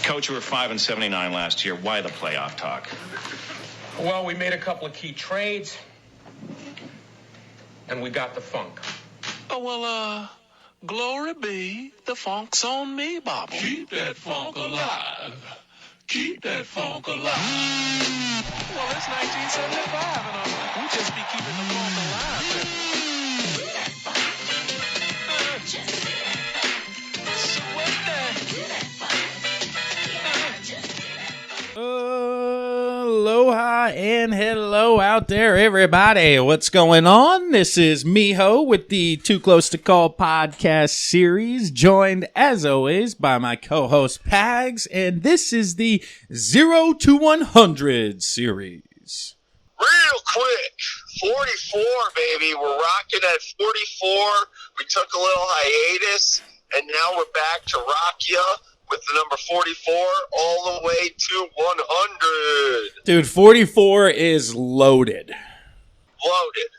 Coach, you were 5-79 last year. Why the playoff talk? Well, we made a couple of key trades, and we got the funk. Oh, well, glory be, the funk's on me, Bob. Keep that funk alive. Keep that funk alive. Well, it's 1975, and we just be keeping the funk alive. So what Aloha and hello out there, everybody. What's going on? This is Miho with the Too Close to Call podcast series, joined as always by my co-host Pags, and this is the 0 to 100 series. Real quick, 44, baby. We're rocking at 44. We took a little hiatus, and now we're back to rock ya with the number 44 all the way to 100. Dude, 44 is loaded. Loaded.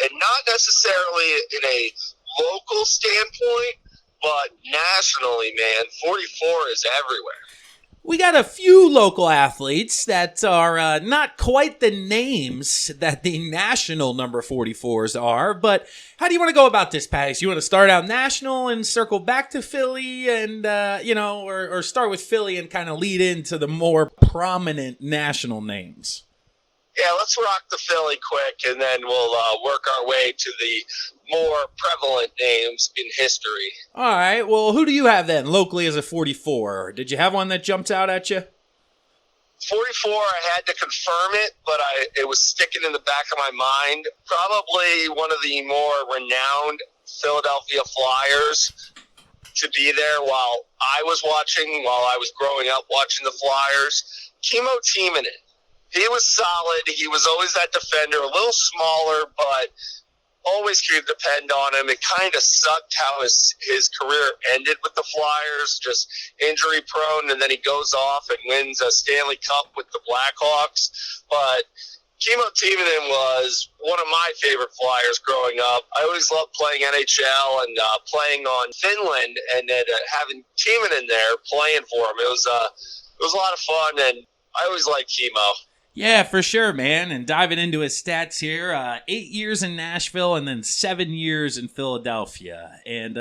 And not necessarily in a local standpoint, but nationally, man, 44 is everywhere. We got a few local athletes that are not quite the names that the national number 44s are, but how do you want to go about this, Pags? You want to start out national and circle back to Philly and, or start with Philly and kind of lead into the more prominent national names? Yeah, let's rock the Philly quick, and then we'll work our way to the more prevalent names in history. All right, well, who do you have then locally as a 44? Did you have one that jumped out at you? 44, I had to confirm it, but it was sticking in the back of my mind. Probably one of the more renowned Philadelphia Flyers to be there while I was growing up watching the Flyers. Kimmo Timonen. He was solid. He was always that defender, a little smaller, but always could depend on him. It kind of sucked how his career ended with the Flyers, just injury prone, and then he goes off and wins a Stanley Cup with the Blackhawks. But Kimmo Timonen was one of my favorite Flyers growing up. I always loved playing NHL and playing on Finland, and then having Timonen there playing for him. It was a lot of fun, and I always liked Kimmo. Yeah, for sure, man. And diving into his stats here, 8 years in Nashville and then 7 years in Philadelphia. And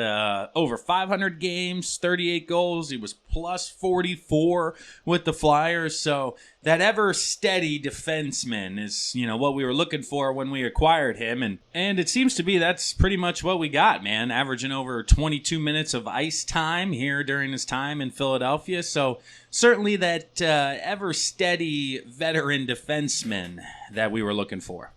over 500 games, 38 goals. He was plus 44 with the Flyers. So that ever-steady defenseman is, what we were looking for when we acquired him. And it seems to be that's pretty much what we got, man. Averaging over 22 minutes of ice time here during his time in Philadelphia. So certainly that ever-steady veteran defenseman that we were looking for.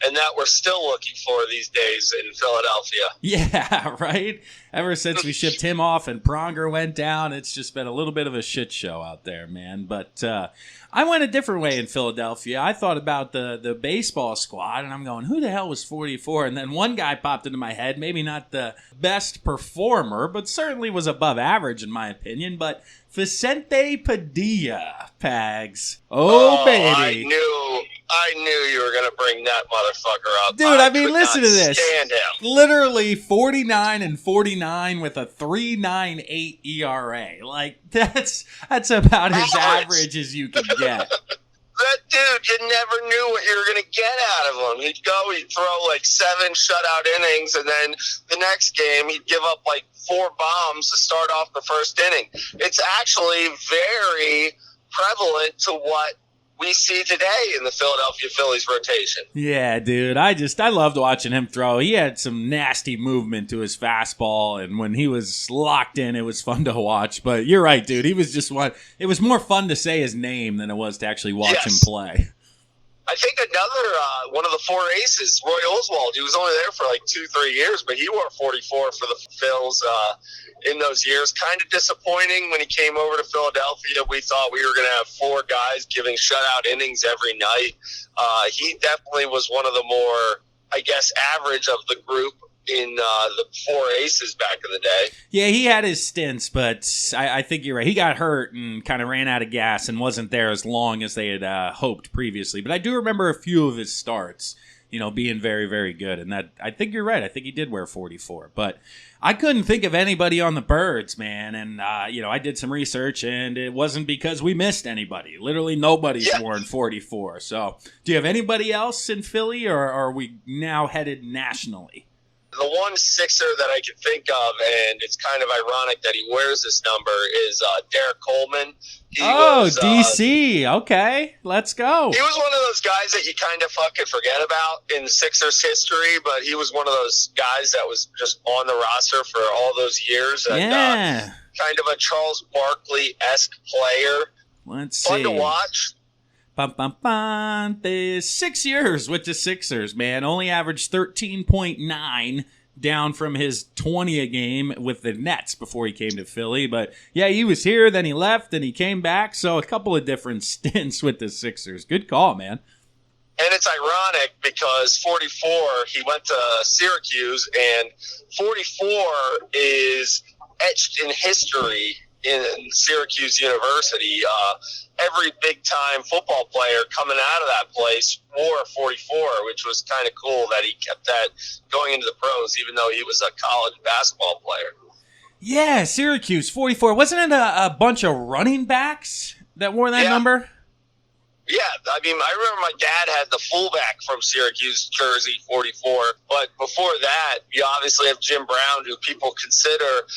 And that we're still looking for these days in Philadelphia. Yeah, right? Ever since we shipped him off and Pronger went down, it's just been a little bit of a shit show out there, man. But I went a different way in Philadelphia. I thought about the baseball squad, and I'm going, who the hell was 44? And then one guy popped into my head, maybe not the best performer, but certainly was above average in my opinion, but Vicente Padilla, Pags. Oh, baby. I knew you were going to bring that motherfucker up. Dude, I mean, listen to this. Stand him. Literally 49 and 49 with a 3.98 ERA. Like, that's about as average as you can get. That dude, you never knew what you were going to get out of him. He'd throw like 7 shutout innings, and then the next game he'd give up like 4 bombs to start off the first inning. It's actually very prevalent to what we see today in the Philadelphia Phillies rotation. Yeah, dude. I loved watching him throw. He had some nasty movement to his fastball, and when he was locked in, it was fun to watch. But you're right, dude. He was just one. It was more fun to say his name than it was to actually watch him play. I think another one of the 4 aces, Roy Oswald, he was only there for like 2-3 years, but he wore 44 for the Phils in those years. Kind of disappointing when he came over to Philadelphia. We thought we were going to have 4 guys giving shutout innings every night. He definitely was one of the more, I guess, average of the group in the 4 aces back in the day. Yeah, he had his stints, but I think you're right. He got hurt and kind of ran out of gas and wasn't there as long as they had hoped previously. But I do remember a few of his starts. being very, very good. And that, I think you're right. I think he did wear 44. But I couldn't think of anybody on the Birds, man. And, I did some research, and it wasn't because we missed anybody. Literally nobody's worn 44. So do you have anybody else in Philly, or are we now headed nationally? The one Sixer that I can think of, and it's kind of ironic that he wears this number, is Derek Coleman. DC. Okay, let's go. He was one of those guys that you kind of fucking forget about in Sixers history, but he was one of those guys that was just on the roster for all those years. And, kind of a Charles Barkley-esque player. Let's Fun see. to watch. The 6 years with the Sixers, man. Only averaged 13.9, down from his 20 a game with the Nets before he came to Philly. But, yeah, he was here, then he left, and he came back. So a couple of different stints with the Sixers. Good call, man. And it's ironic because 44, he went to Syracuse, and 44 is etched in history in Syracuse University. Every big-time football player coming out of that place wore a 44, which was kind of cool that he kept that going into the pros, even though he was a college basketball player. Yeah, Syracuse, 44. Wasn't it a bunch of running backs that wore that number? Yeah, I mean, I remember my dad had the fullback from Syracuse jersey, 44. But before that, you obviously have Jim Brown, who people consider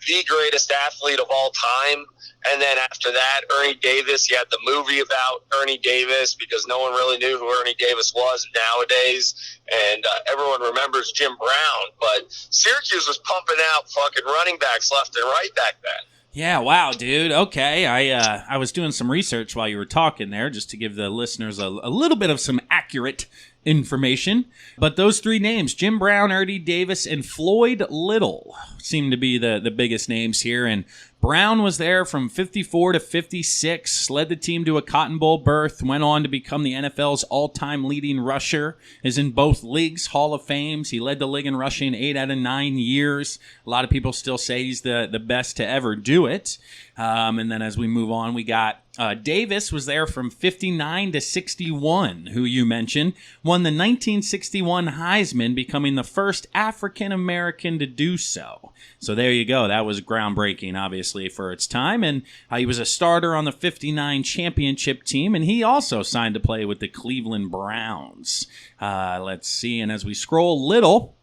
the greatest athlete of all time. And then after that, Ernie Davis. You had the movie about Ernie Davis because no one really knew who Ernie Davis was nowadays. And everyone remembers Jim Brown. But Syracuse was pumping out fucking running backs left and right back then. Yeah, wow, dude. Okay, I was doing some research while you were talking there just to give the listeners a little bit of some accurate information. But those three names, Jim Brown, Ernie Davis, and Floyd Little, seem to be the biggest names here. And Brown was there from 54 to 56, led the team to a Cotton Bowl berth, went on to become the NFL's all-time leading rusher, is in both leagues, Hall of Fames. He led the league in rushing 8 out of 9 years. A lot of people still say he's the best to ever do it. And then as we move on, we got Davis was there from 59 to 61, who you mentioned, won the 1961 Heisman, becoming the first African-American to do so. So there you go. That was groundbreaking, obviously, for its time. And he was a starter on the 59 championship team, and he also signed to play with the Cleveland Browns. Let's see. And as we scroll, Little,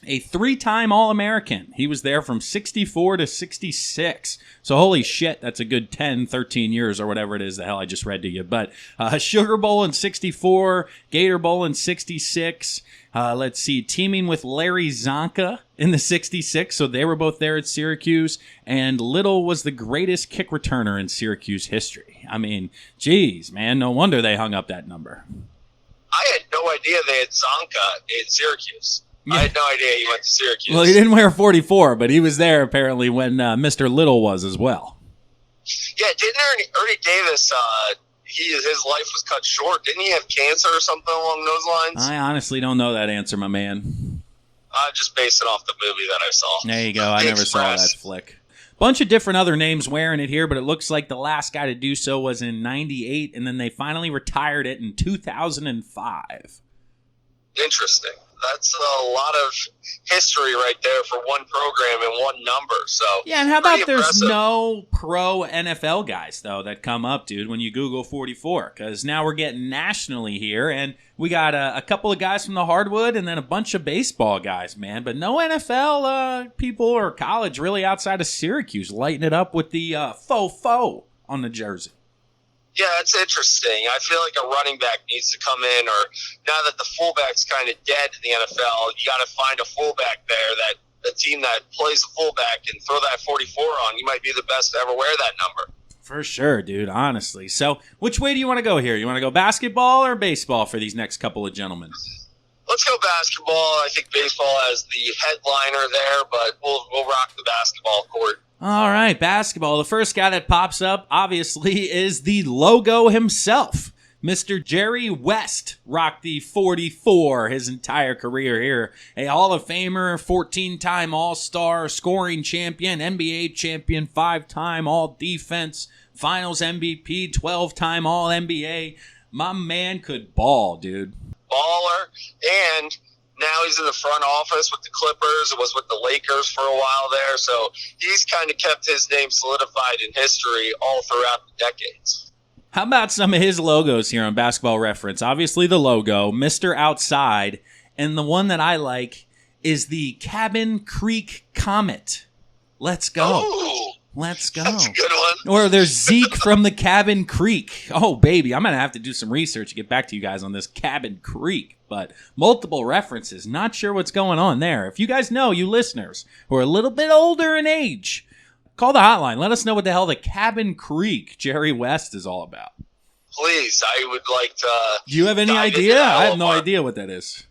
a 3-time All-American. He was there from 64 to 66. So holy shit, that's a good 10, 13 years or whatever it is the hell I just read to you. But Sugar Bowl in 64, Gator Bowl in 66. Let's see, teaming with Larry Zonka in the 66. So they were both there at Syracuse. And Little was the greatest kick returner in Syracuse history. I mean, geez, man, no wonder they hung up that number. I had no idea they had Zonka in Syracuse. Yeah. I had no idea he went to Syracuse. Well, he didn't wear 44, but he was there apparently when Mr. Little was as well. Yeah, didn't Ernie Davis, his life was cut short. Didn't he have cancer or something along those lines? I honestly don't know that answer, my man. Just based it off the movie that I saw. There you go. I never saw that flick. Bunch of different other names wearing it here, but it looks like the last guy to do so was in 98, and then they finally retired it in 2005. Interesting. That's a lot of history right there for one program and one number. So yeah, and how about there's impressive. no pro NFL guys, though, that come up, dude, when you Google 44? Because now we're getting nationally here, and we got a couple of guys from the hardwood and then a bunch of baseball guys, man. But no NFL people or college really outside of Syracuse lighting it up with the faux on the jersey. Yeah, it's interesting. I feel like a running back needs to come in, or now that the fullback's kind of dead in the NFL, you got to find a fullback there, that a team that plays the fullback and throw that 44 on. You might be the best to ever wear that number. For sure, dude, honestly. So which way do you want to go here? You want to go basketball or baseball for these next couple of gentlemen? Let's go basketball. I think baseball has the headliner there, but we'll rock the basketball court. All right, basketball. The first guy that pops up, obviously, is the logo himself. Mr. Jerry West rocked the 44 his entire career here. A Hall of Famer, 14-time All-Star, scoring champion, NBA champion, 5-time All-Defense, Finals MVP, 12-time All-NBA. My man could ball, dude. baller, and now he's in the front office with the Clippers. Was with the Lakers for a while there. So he's kind of kept his name solidified in history all throughout the decades. How about some of his logos here on Basketball Reference? Obviously the logo, Mr. Outside, and the one that I like is the Cabin Creek Comet. Let's go. Ooh, Let's go. that's a good one. Or there's Zeke from the Cabin Creek. Oh, baby, I'm going to have to do some research to get back to you guys on this Cabin Creek. But multiple references. Not sure what's going on there. If you guys know, you listeners who are a little bit older in age, call the hotline. Let us know what the hell the Cabin Creek Jerry West is all about. Please, I would like to. Do you have any dive into idea? that a I have little no more. idea what that is.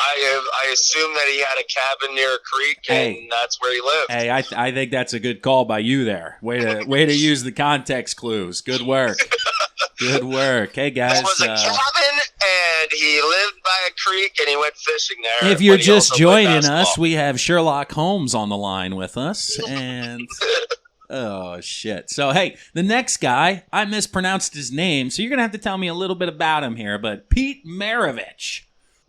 I assume that he had a cabin near a creek, and Hey. that's where he lived. Hey, I think that's a good call by you there. Way to use the context clues. Good work. Good work. Hey, guys. It was a cabin, and he lived by a creek, and he went fishing there. If you're but he just also played joining us, basketball. we have Sherlock Holmes on the line with us. And, oh, shit. So, hey, the next guy, I mispronounced his name, so you're going to have to tell me a little bit about him here. But Pete Maravich.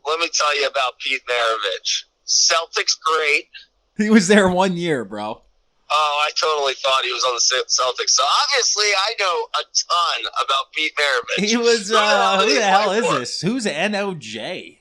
Let me tell you about Pete Maravich. Celtics great. He was there 1 year, bro. Oh, I totally thought he was on the Celtics. So obviously, I know a ton about Pete Maravich. He was, Who the hell who did he the hell play is for? this? Who's NOJ?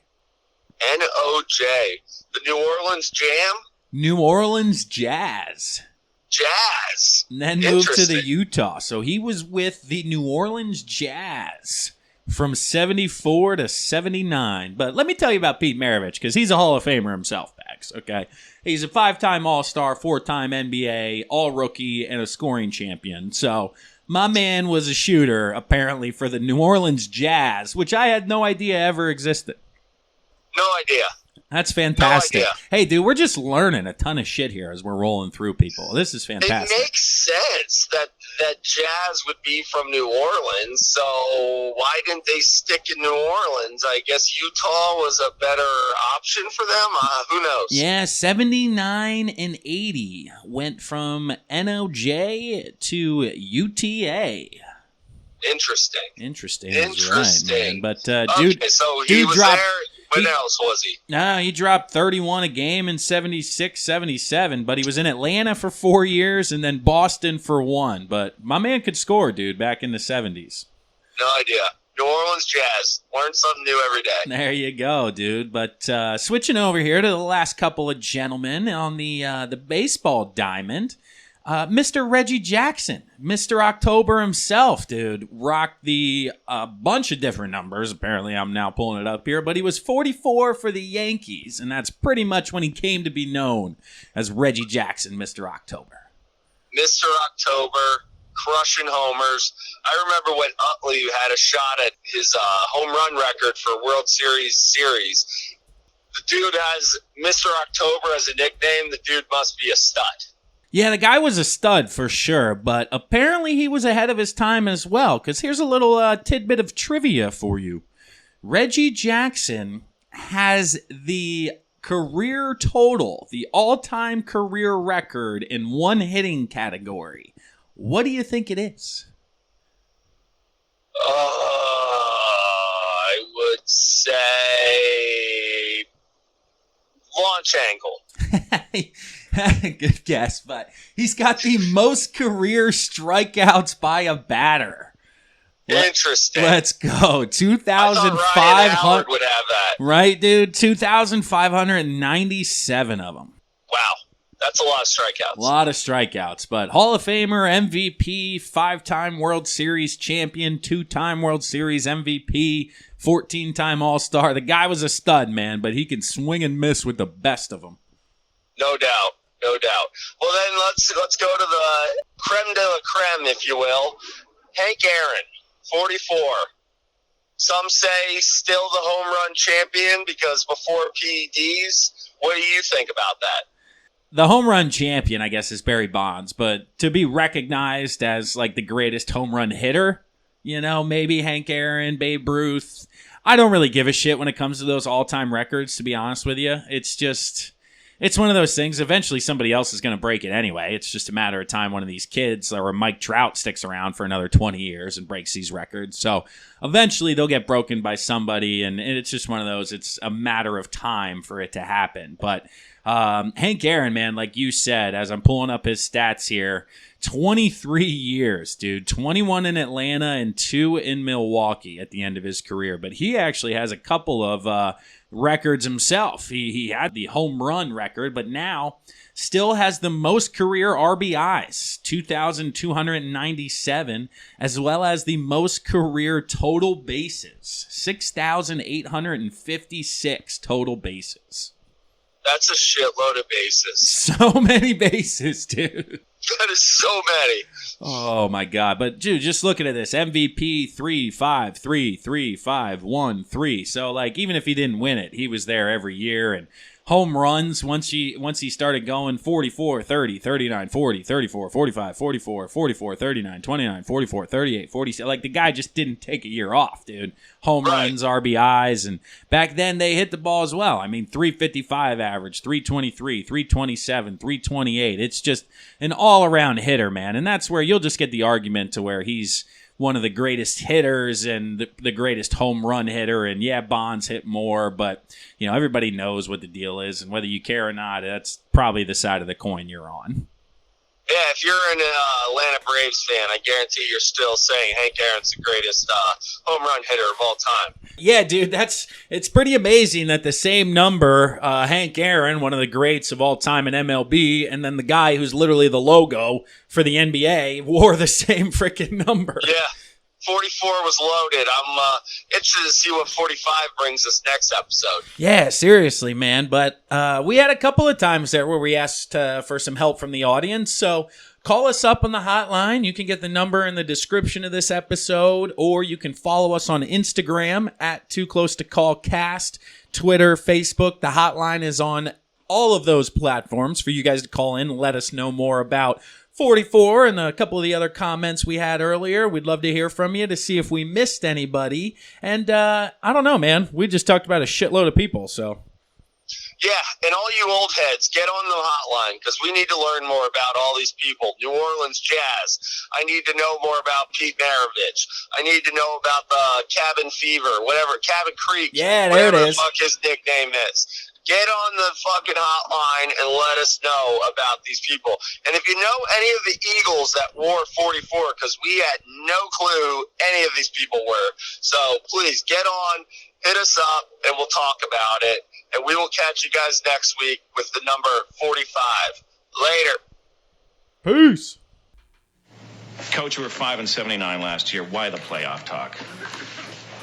NOJ, the New Orleans Jam, New Orleans Jazz. Jazz. And then moved to the Interesting. Utah. So he was with the New Orleans Jazz from 74 to 79. But let me tell you about Pete Maravich, because he's a Hall of Famer himself, Bags, okay? He's a 5-time All-Star, 4-time NBA, All-Rookie, and a scoring champion. So my man was a shooter, apparently, for the New Orleans Jazz, which I had no idea ever existed. No idea. That's fantastic. idea. Hey, dude, we're just learning a ton of shit here as we're rolling through people. This is fantastic. It makes sense that Jazz would be from New Orleans, so why didn't they stick in New Orleans? I guess Utah was a better option for them. Who knows? Yeah, 79 and 80 went from NOJ to UTA. Interesting. Interesting. Is right, Interesting. man. But, Okay, dude, so he dude was dropped- there. When he- else was he? nah, he dropped 31 a game in 76, 77, but he was in Atlanta for 4 years and then Boston for 1. But my man could score, dude, back in the 70s. No idea. New Orleans Jazz. Learn something new every day. There you go, dude. But switching over here to the last couple of gentlemen on the baseball diamond, Mr. Reggie Jackson, Mr. October himself, dude, rocked the bunch of different numbers. Apparently, I'm now pulling it up here, but he was 44 for the Yankees, and that's pretty much when he came to be known as Reggie Jackson, Mr. October. Mr. October, crushing homers. I remember when Utley had a shot at his home run record for World Series. The dude has Mr. October as a nickname. The dude must be a stud. Yeah, the guy was a stud for sure, but apparently he was ahead of his time as well, because here's a little tidbit of trivia for you. Reggie Jackson has the career total, the all-time career record in one hitting category. What do you think it is? I would say launch angle. Good guess, but he's got the most career strikeouts by a batter. Interesting. Let's go. I thought Ryan 2,500. Howard would have that. Right, dude? 2,597 of them. Wow. That's a lot of strikeouts. A lot of strikeouts, but Hall of Famer, MVP, 5-time World Series champion, 2-time World Series MVP, 14-time All-Star. The guy was a stud, man, but he can swing and miss with the best of them. No doubt. No doubt. Well, then let's go to the creme de la creme, if you will. Hank Aaron, 44. Some say still the home run champion because before PEDs. What do you think about that? The home run champion, I guess, is Barry Bonds, but to be recognized as like the greatest home run hitter, you know, maybe Hank Aaron, Babe Ruth. I don't really give a shit when it comes to those all-time records, to be honest with you. It's It's one of those things. Eventually, somebody else is going to break it anyway. It's just a matter of time. One of these kids, or Mike Trout, sticks around for another 20 years and breaks these records. So eventually, they'll get broken by somebody, and it's just one of those. It's a matter of time for it to happen. But Hank Aaron, man, like you said, as I'm pulling up his stats here, 23 years, dude. 21 in Atlanta and 2 in Milwaukee at the end of his career. But he actually has a couple of records himself. He had the home run record, but now still has the most career RBIs, 2,297, as well as the most career total bases, 6,856 total bases. That's a shitload of bases. So many bases, dude. That is so many. Oh, my God. But, dude, just looking at this, MVP 3-5-3-3-5-1-3. So, like, even if he didn't win it, he was there every year. And home runs, once he started going, 44, 30, 39, 40, 34, 45, 44, 44, 39, 29, 44, 38, 47. Like, the guy just didn't take a year off, dude. Home runs, RBIs, and back then they hit the ball as well. I mean, 355 average, 323, 327, 328. It's just an all-around hitter, man. And that's where you'll just get the argument to where he's one of the greatest hitters and the greatest home run hitter. And yeah, Bonds hit more, but you know, everybody knows what the deal is, and whether you care or not, that's probably the side of the coin you're on. Yeah, if you're an Atlanta Braves fan, I guarantee you're still saying Hank Aaron's the greatest home run hitter of all time. Yeah, dude, it's pretty amazing that the same number, Hank Aaron, one of the greats of all time in MLB, and then the guy who's literally the logo for the NBA wore the same freaking number. Yeah, 44 was loaded. I'm interested to see what 45 brings us next episode. Yeah, seriously, man. But we had a couple of times there where we asked for some help from the audience. So call us up on the hotline. You can get the number in the description of this episode, or you can follow us on Instagram at Too Close to Call Cast, Twitter, Facebook. The hotline is on all of those platforms for you guys to call in and let us know more about 44 and a couple of the other comments we had earlier. We'd love to hear from you to see if we missed anybody. And I don't know, man. We just talked about a shitload of people, so. Yeah, and all you old heads, get on the hotline because we need to learn more about all these people. New Orleans Jazz. I need to know more about Pete Maravich. I need to know about the Cabin Fever, whatever, Cabin Creek. Yeah, there it is. Whatever the fuck his nickname is. Get on the fucking hotline and let us know about these people. And if you know any of the Eagles that wore 44, because we had no clue any of these people were. So please get on, hit us up, and we'll talk about it. And we will catch you guys next week with the number 45. Later. Peace. Coach, we were 5-79 last year. Why the playoff talk?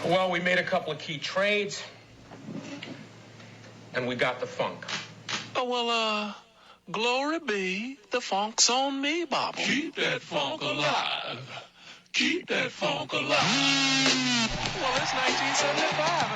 Well, we made a couple of key trades, and we got the funk. Oh, well, glory be, the funk's on me, Bob. Keep that funk alive. Keep that funk alive. Well, it's 1975.